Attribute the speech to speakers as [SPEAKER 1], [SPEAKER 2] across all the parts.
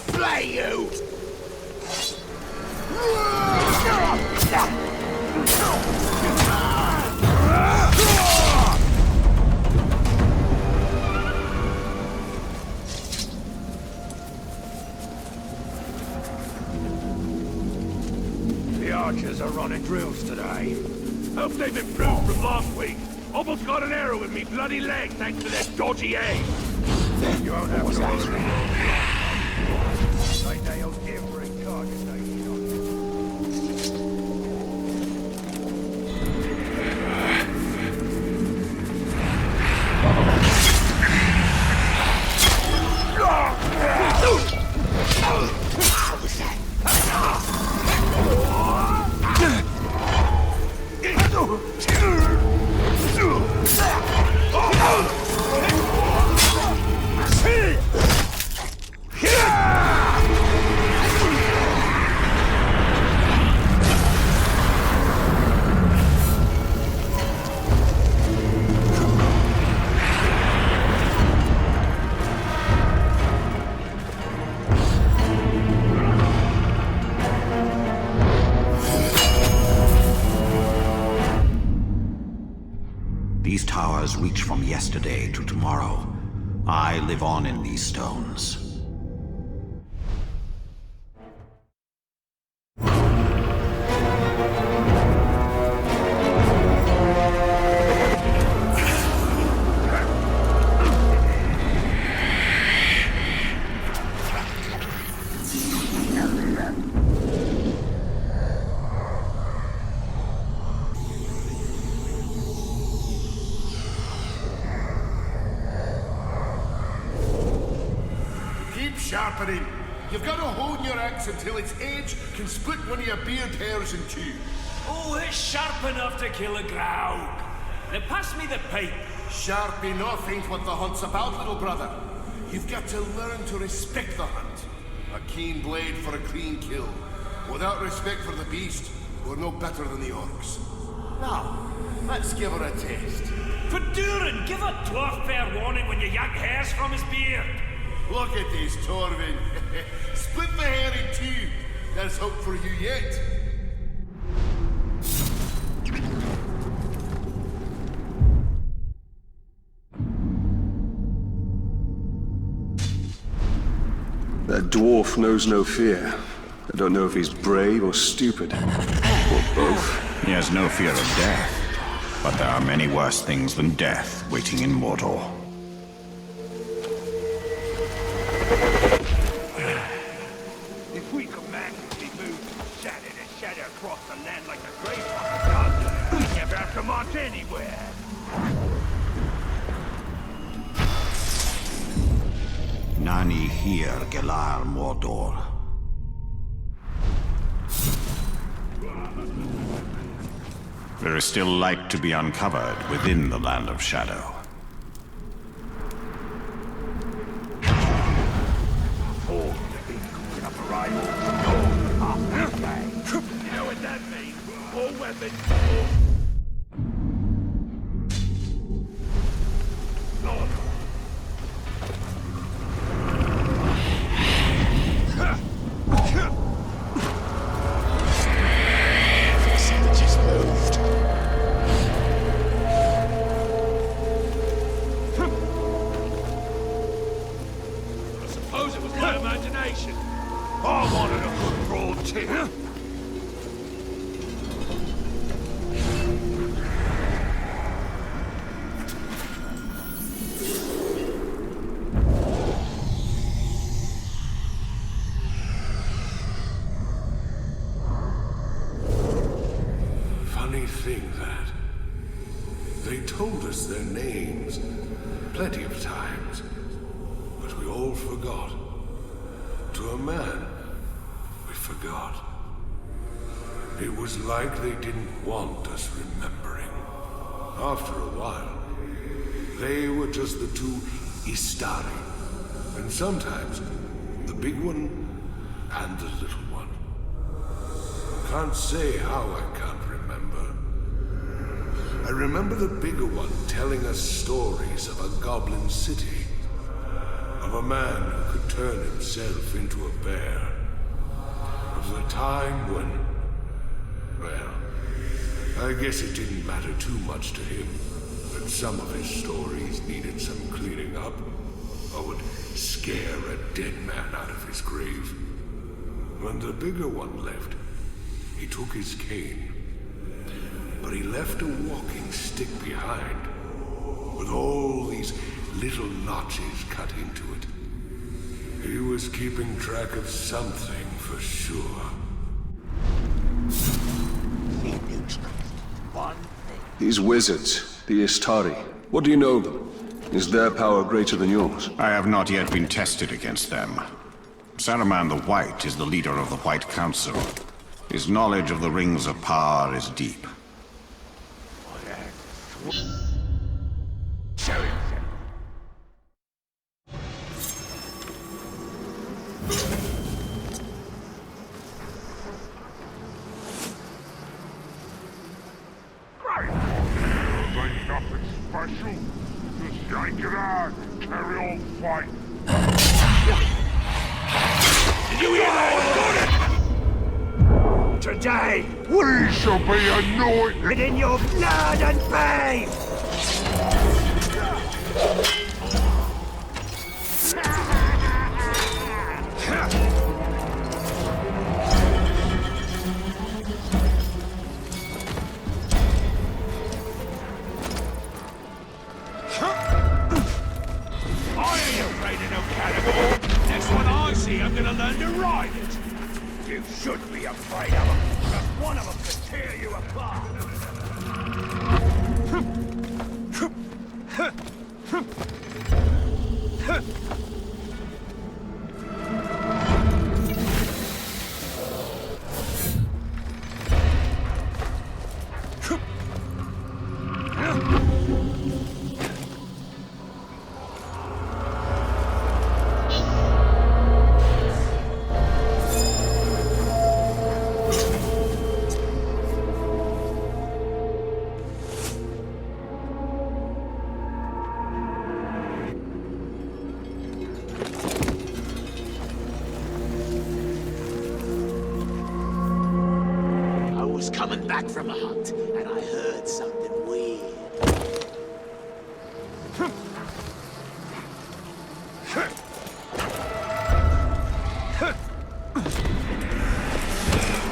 [SPEAKER 1] slay you!
[SPEAKER 2] The archers are running drills today. Hope they've improved from last week. Almost got an arrow in me bloody leg thanks to their dodgy aim. You won't have to worry. They nailed every target they
[SPEAKER 3] These towers reach from yesterday to tomorrow. I live on in these stones.
[SPEAKER 1] Sharpening. You've got to hone your axe until its edge can split one of your beard hairs in two.
[SPEAKER 4] Oh, it's sharp enough to kill a growl. Now pass me the pipe.
[SPEAKER 1] Sharp enough ain't what the hunt's about, little brother. You've got to learn to respect the hunt. A keen blade for a clean kill. Without respect for the beast, we're no better than the orcs. Now, let's give her a taste.
[SPEAKER 4] For Durin, give a dwarf fair warning when you yank hairs from his beard.
[SPEAKER 1] Look at this, Torvin. Split the hair in two. There's hope for you yet.
[SPEAKER 5] That dwarf knows no fear. I don't know if he's brave or stupid. Or both.
[SPEAKER 3] He has no fear of death. But there are many worse things than death waiting in Mordor.
[SPEAKER 2] If we could magically move from shadow to shadow across the land like the Grey Fox does, we'd never have to march anywhere.
[SPEAKER 3] Nani here, Gelar Mordor. There is still light to be uncovered within the Land of Shadow.
[SPEAKER 2] You know what that means? All weapons. I suppose it was my imagination. I wanted a good broad tip.
[SPEAKER 1] Funny thing that. They told us their names plenty of times, but we all forgot. To a man, we forgot. It was like they didn't want us remembering. After a while, they were just the two Istari. And sometimes, the big one and the little one. Can't say how I can't remember. I remember the bigger one telling us stories of a goblin city. A of a man who could turn himself into a bear. Of the time when... well, I guess it didn't matter too much to him that some of his stories needed some cleaning up, or would scare a dead man out of his grave. When the bigger one left, he took his cane, but he left a walking stick behind, with all these little notches cut into it. He was keeping track of something for sure.
[SPEAKER 5] These wizards, the Istari, what do you know of them? Is their power greater than yours?
[SPEAKER 3] I have not yet been tested against them. Saruman the White is the leader of the White Council. His knowledge of the Rings of Power is deep.
[SPEAKER 2] Ain't nothing special. Just yank it out and carry on fighting. Did you hear that? Today, we shall be anointed in your blood and bathed! I'm gonna learn to ride it! You should be afraid of them. Just one of them could tear you apart.
[SPEAKER 6] Coming back from a hunt, and I heard something weird.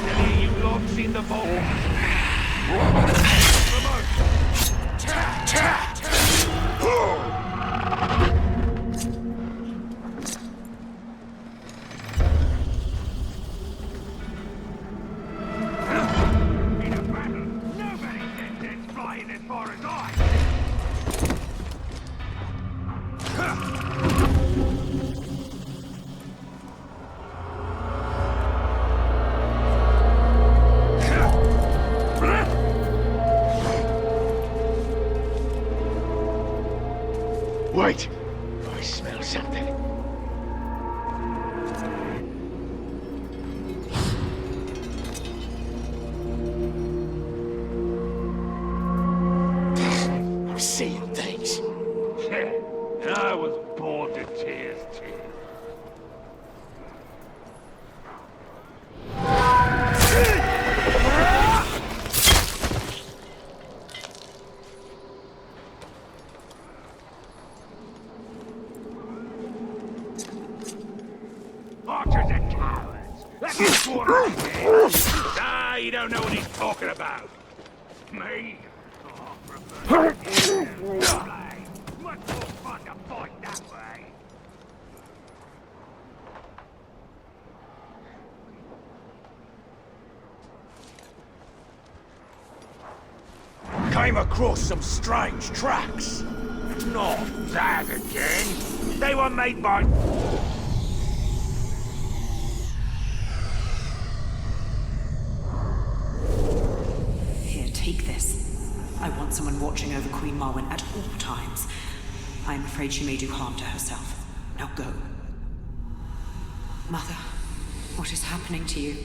[SPEAKER 2] Any of you lot seen the vault?
[SPEAKER 6] Wait! I smell something. I'm seeing things.
[SPEAKER 2] I was bored to tears, too. Archers are cowards. That's what I mean. Ah, you don't know what he's talking about. Me? Oh, much more fun to fight that way. Came across some strange tracks. Not that again. They were made by...
[SPEAKER 7] Here, take this. I want someone watching over Queen Marwen at all times. I'm afraid she may do harm to herself. Now go. Mother, what is happening to you?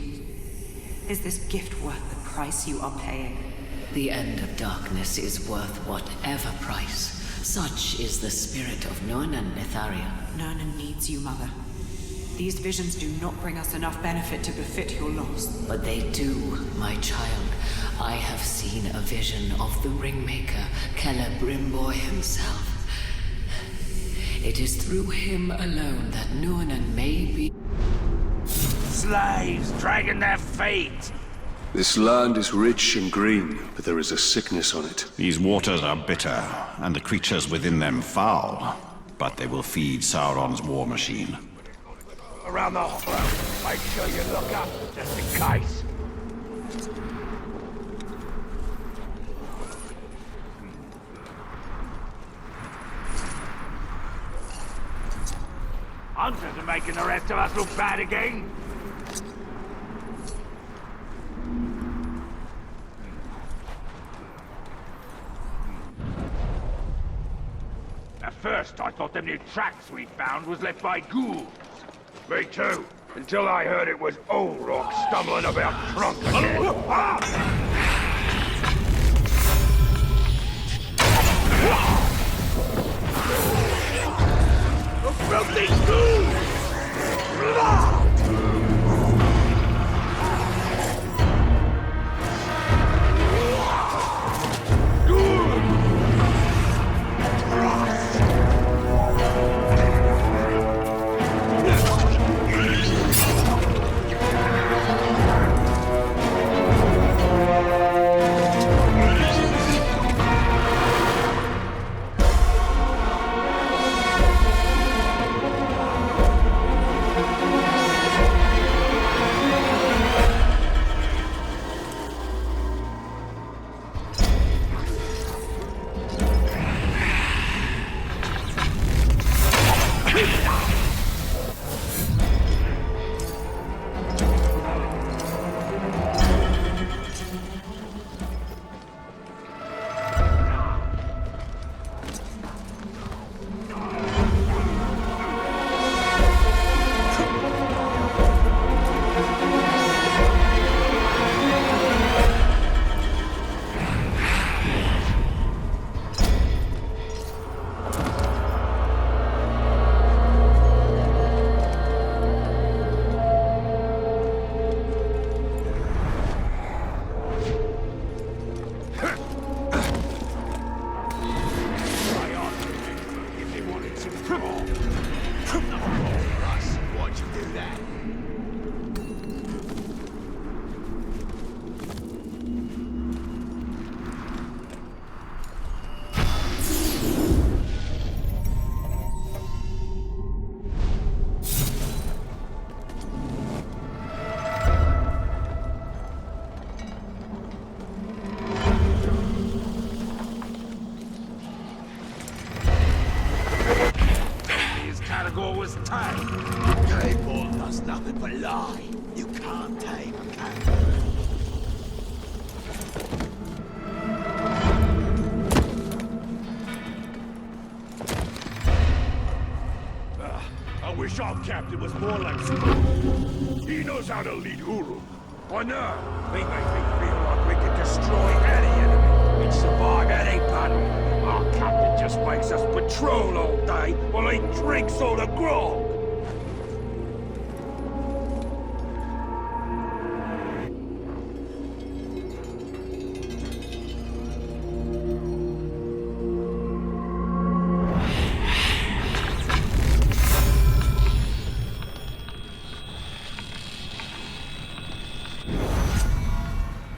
[SPEAKER 7] Is this gift worth the price you are paying?
[SPEAKER 8] The end of darkness is worth whatever price Such is the spirit of Nurnan, Netharia.
[SPEAKER 7] Nurnan needs you, Mother. These visions do not bring us enough benefit to befit your loss.
[SPEAKER 8] But they do, my child. I have seen a vision of the Ringmaker, Celebrimboy himself. It is through him alone that Nurnan may be...
[SPEAKER 2] Slaves dragging their feet!
[SPEAKER 5] This land is rich and green, but there is a sickness on it.
[SPEAKER 3] These waters are bitter, and the creatures within them foul. But they will feed Sauron's war machine.
[SPEAKER 2] Around the hollow. Make sure you look up, just in case. Hunters are making the rest of us look bad again. At first, I thought them new tracks we found was left by ghouls. Me too, until I heard it was Olrock stumbling about drunk again. A filthy ghoul! Was tight.
[SPEAKER 6] Cable does nothing but lie. You can't tame a cat.
[SPEAKER 2] I wish our captain was more like Sulu. He knows how to lead Uru. I know. He makes me feel like we could destroy any enemy. We'd survive any battle. Our captain just makes us patrol all day while he drinks all the grog.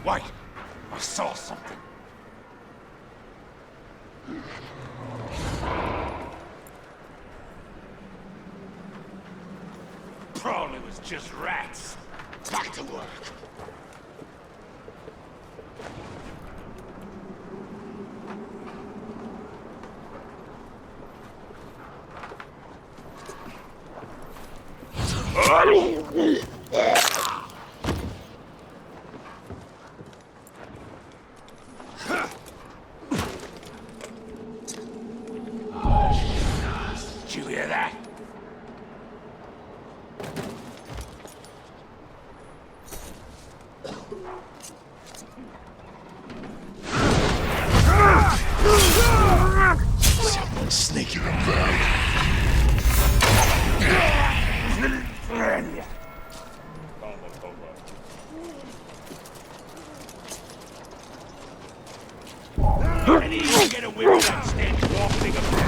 [SPEAKER 2] Wait, I saw something. Probably was just rats. Back to work. Did you hear that? Get a whiff of that stench wafting about.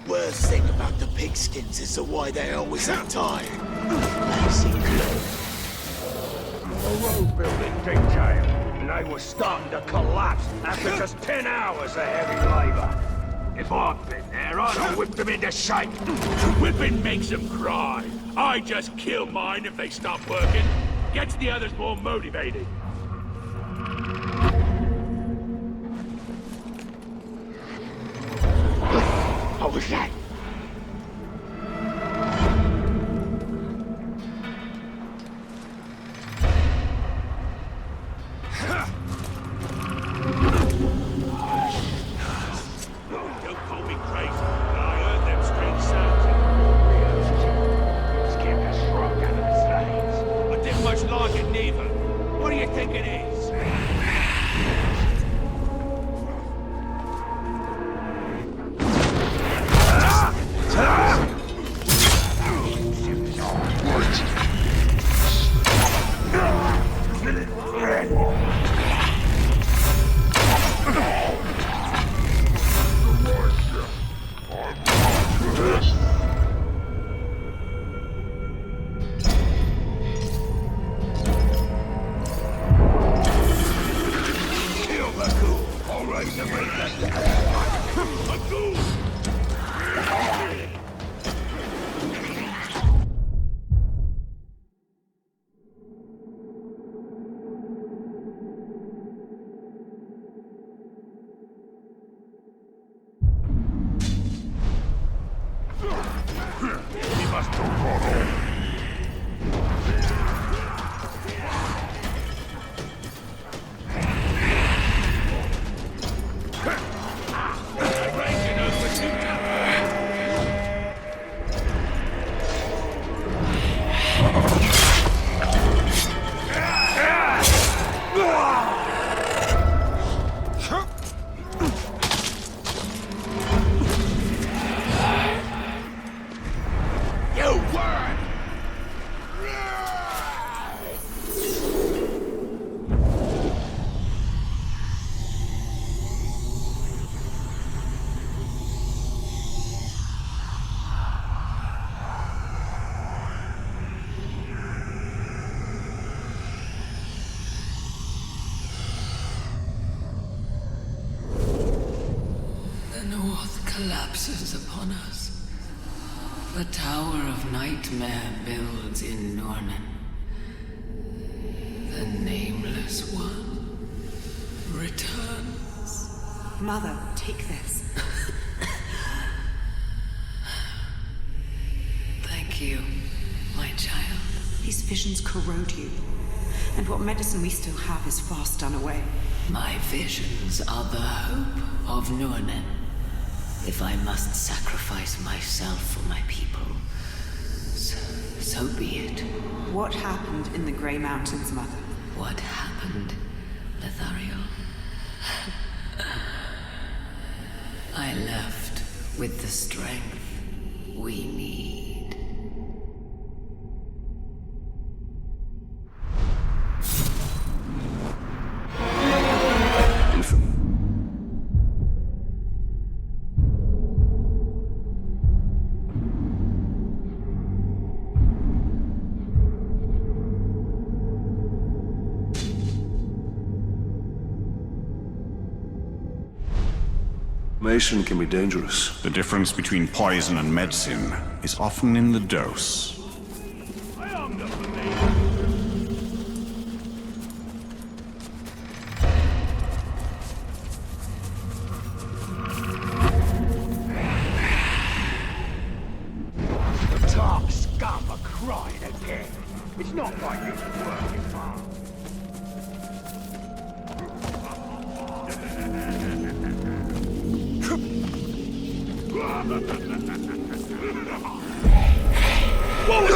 [SPEAKER 6] Worst thing about the pigskins is the way they always untie. Lazy glue.
[SPEAKER 2] A road building detail, and they were starting to collapse after just 10 hours of heavy labor. If I'd been there, I'd have whipped them into shape. Whipping makes them cry. I just kill mine if they stop working. Gets the others more motivated.
[SPEAKER 6] What was that?
[SPEAKER 2] Don't call me crazy, but I heard them strange sounds in It's kept us struck out of the slaves. I didn't much like it neither. What do you think it is?
[SPEAKER 8] Collapses upon us. The Tower of Nightmare builds in Nornen. The Nameless One returns.
[SPEAKER 7] Mother, take this.
[SPEAKER 8] Thank you, my child.
[SPEAKER 7] These visions corrode you. And what medicine we still have is fast done away.
[SPEAKER 8] My visions are the hope of Nornen. If I must sacrifice myself for my people, so be it.
[SPEAKER 7] What happened in the Grey Mountains, Mother?
[SPEAKER 8] What happened, Lethariel? I left with the strength we need.
[SPEAKER 5] Information can be dangerous.
[SPEAKER 3] The difference between poison and medicine is often in the dose.
[SPEAKER 2] I am the police. The dark scum are crying again. It's not like you can work it hard. What was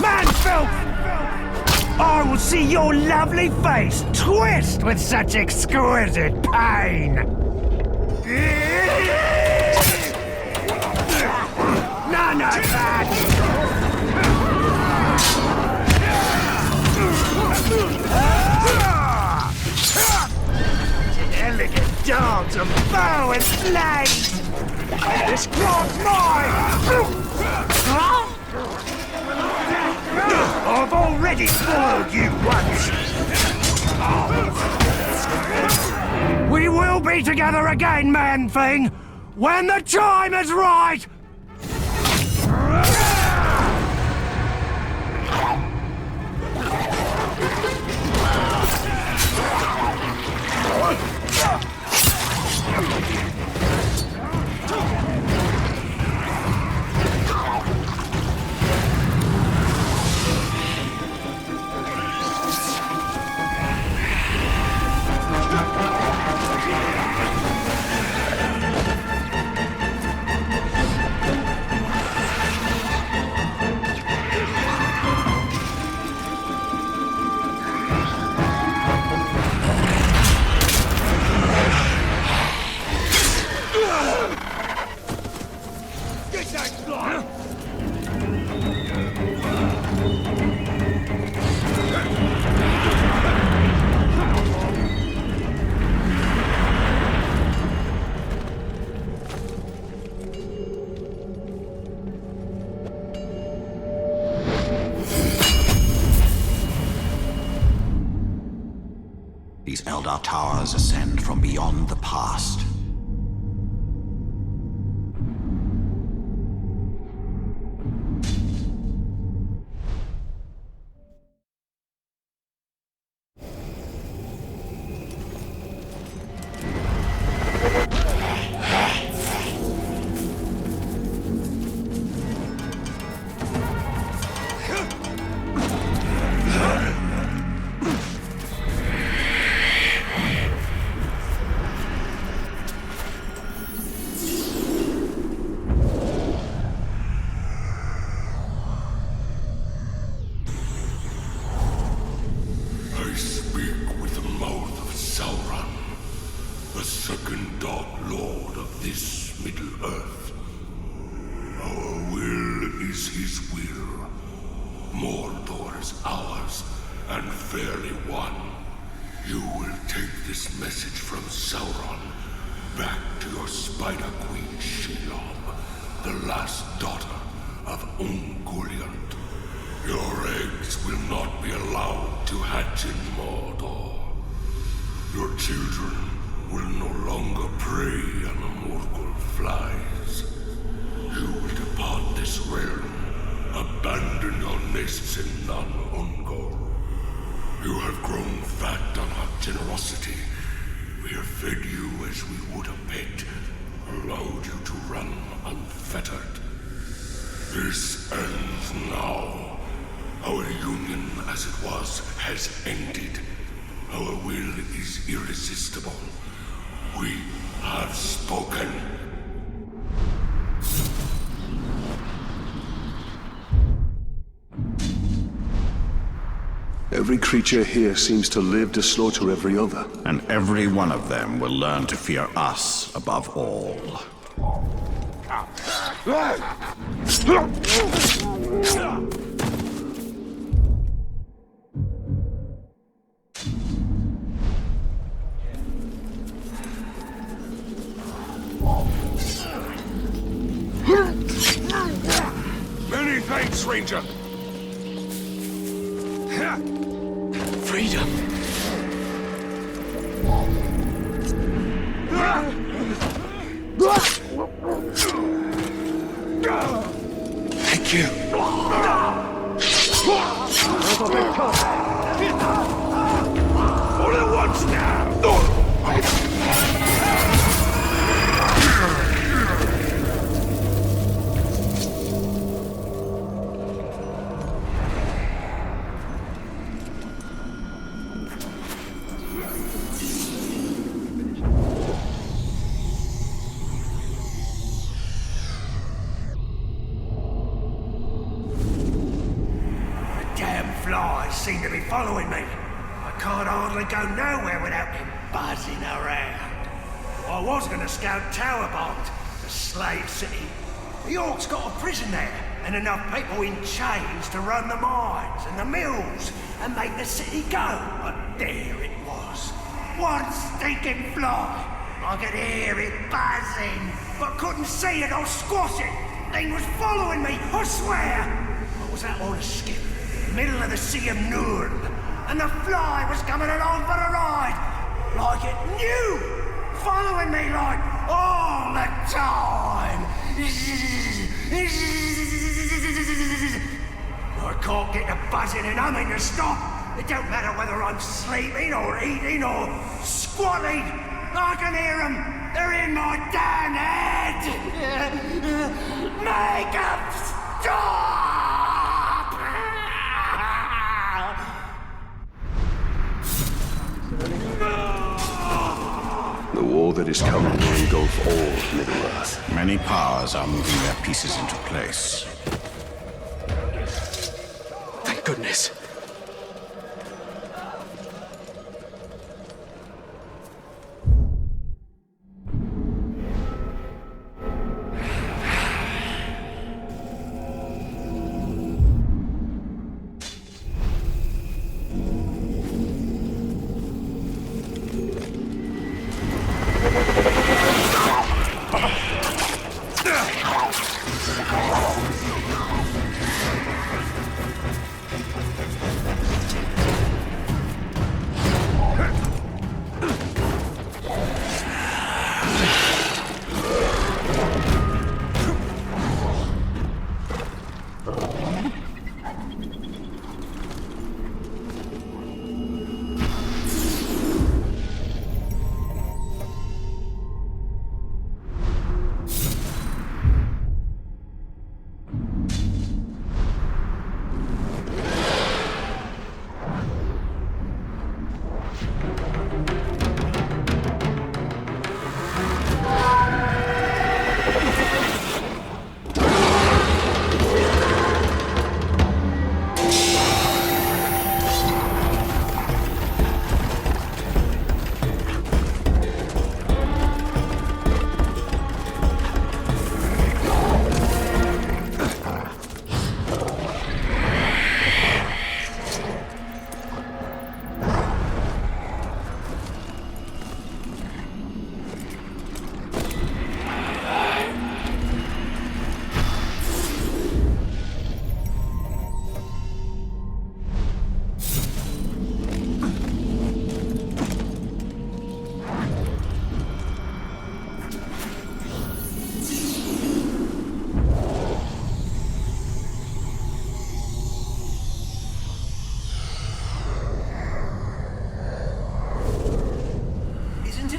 [SPEAKER 2] Man-filth! I will see your lovely face twist with such exquisite pain! None of that! It's an elegant dance of bow and blade! This clot's mine! I've already spoiled you once! We will be together again, man-thing! When the time is right!
[SPEAKER 3] These Eldar towers ascend from beyond the past.
[SPEAKER 1] Lord of this Middle-earth. Our will is his will. Mordor is ours, and fairly won. You will take this message from Sauron back to your Spider Queen Shelob, the last daughter of Ungoliant. Your eggs will not be allowed to hatch in Mordor. Your children will no longer prey on the Morgul flies. You will depart this realm, abandon your nests in Nan Ungol. You have grown fat on our generosity. We have fed you as we would a pet, allowed you to run unfettered. This ends now. Our union, as it was, has ended. Our will is irresistible. We have spoken.
[SPEAKER 5] Every creature here seems to live to slaughter every other.
[SPEAKER 3] And every one of them will learn to fear us above all.
[SPEAKER 2] stranger!
[SPEAKER 6] Freedom! Thank you.
[SPEAKER 2] All at once now!
[SPEAKER 9] Flies seem to be following me. I can't hardly go nowhere without them buzzing around. I was going to scout Tower Bond, the slave city. The Orcs got a prison there, and enough people in chains to run the mines and the mills and make the city go. But there it was. One stinking fly. I could hear it buzzing, but couldn't see it or squash it. Thing was following me, I swear. I was out on a skip. Middle of the Sea of Nurn, and the fly was coming along for a ride, like it knew, following me like all the time. I can't get the buzzing and humming to stop. It don't matter whether I'm sleeping or eating or squatting. I can hear them. They're in my damn head. Make them stop!
[SPEAKER 5] The war that is coming will engulf all Middle-earth.
[SPEAKER 3] Many powers are moving their pieces into place.
[SPEAKER 6] Thank goodness.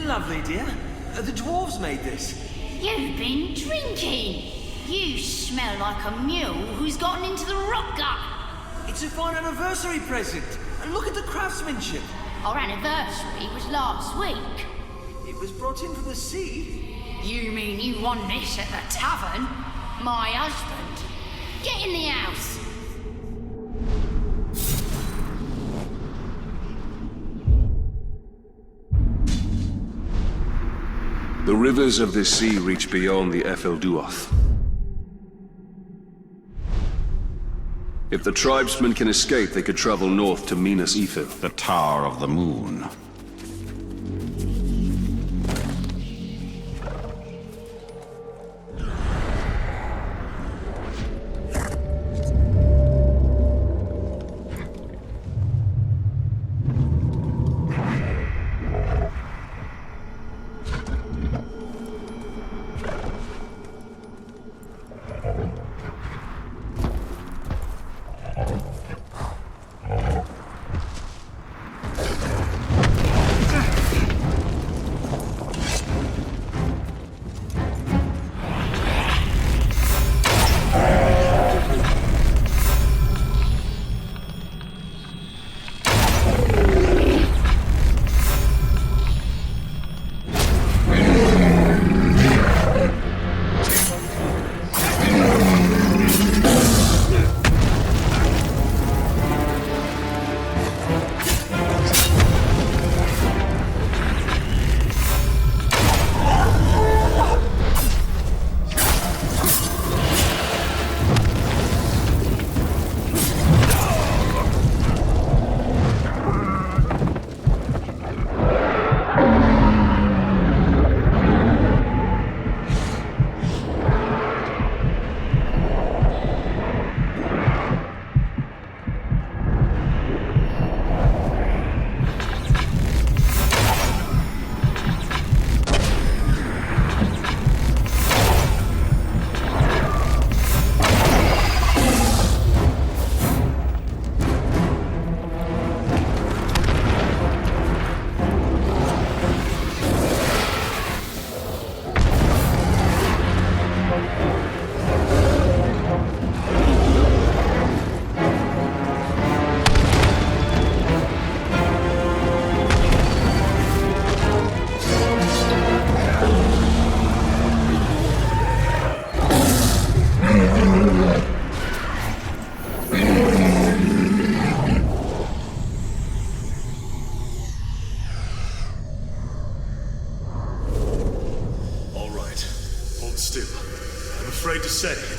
[SPEAKER 4] Lovely, dear. The dwarves made this.
[SPEAKER 10] You've been drinking. You smell like a mule who's gotten into the rock gut.
[SPEAKER 4] It's a fine anniversary present. And look at the craftsmanship.
[SPEAKER 10] Our anniversary was last week.
[SPEAKER 4] It was brought in from the sea.
[SPEAKER 10] You mean you won this at the tavern? My husband. Get in the house.
[SPEAKER 5] The rivers of this sea reach beyond the Efelduoth. If the tribesmen can escape, they could travel north to Minas Ithil.
[SPEAKER 3] The Tower of the Moon.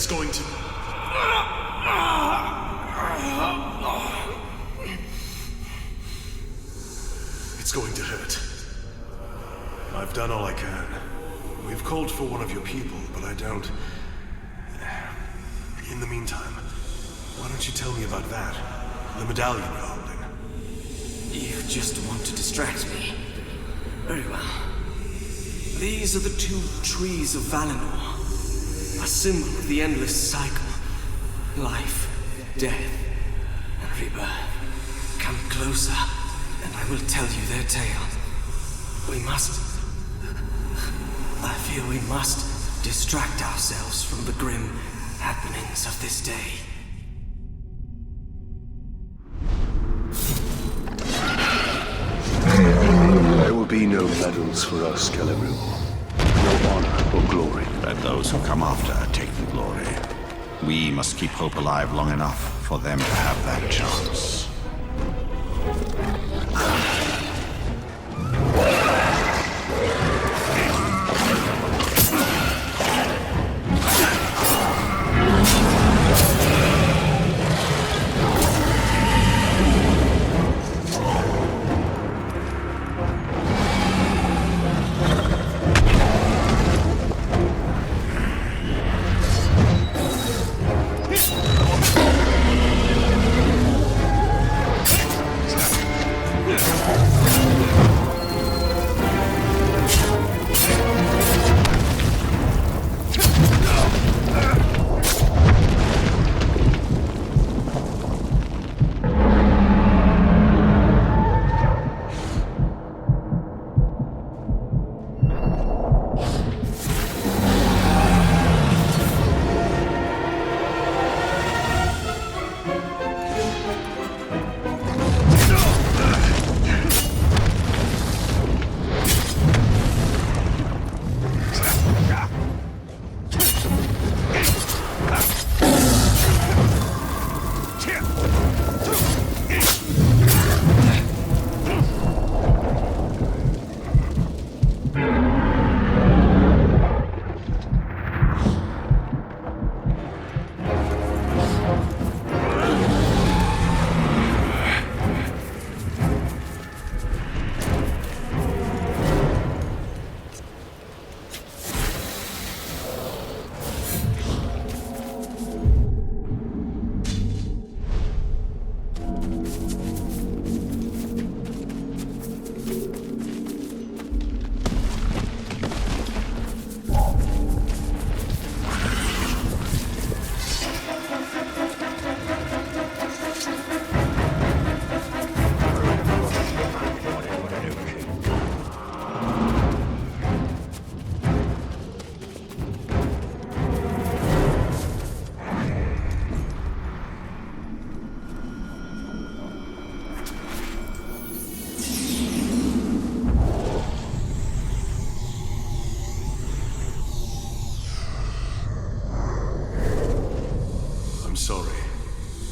[SPEAKER 5] going to... It's going to hurt. I've done all I can. We've called for one of your people, but I don't... In the meantime, why don't you tell me about that? The medallion you're holding.
[SPEAKER 11] You just want to distract me. Very well. These are the 2 trees of Valinor. A symbol of the endless cycle. Life, death, and rebirth. Come closer, and I will tell you their tale. We must... I feel we must distract ourselves from the grim happenings of this day.
[SPEAKER 5] There will be no medals for us, Celebrim. No honor or glory.
[SPEAKER 3] Let those who come after take the glory. We must keep hope alive long enough for them to have that chance.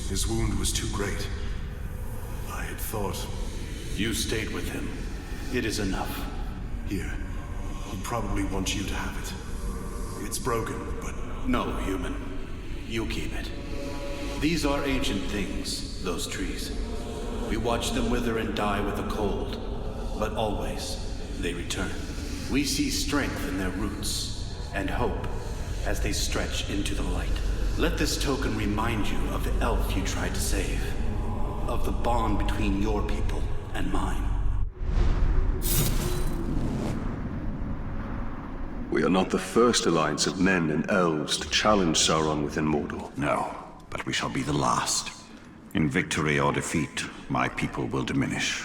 [SPEAKER 5] His wound was too great. I had thought...
[SPEAKER 12] You stayed with him. It is enough.
[SPEAKER 5] Here. He'd probably want you to have it. It's broken, but...
[SPEAKER 12] No, human. You keep it. These are ancient things, those trees. We watch them wither and die with the cold, but always they return. We see strength in their roots, and hope as they stretch into the light. Let this token remind you of the elf you tried to save, of the bond between your people and mine.
[SPEAKER 5] We are not the first alliance of men and elves to challenge Sauron within Mordor.
[SPEAKER 3] No, but we shall be the last. In victory or defeat, my people will diminish.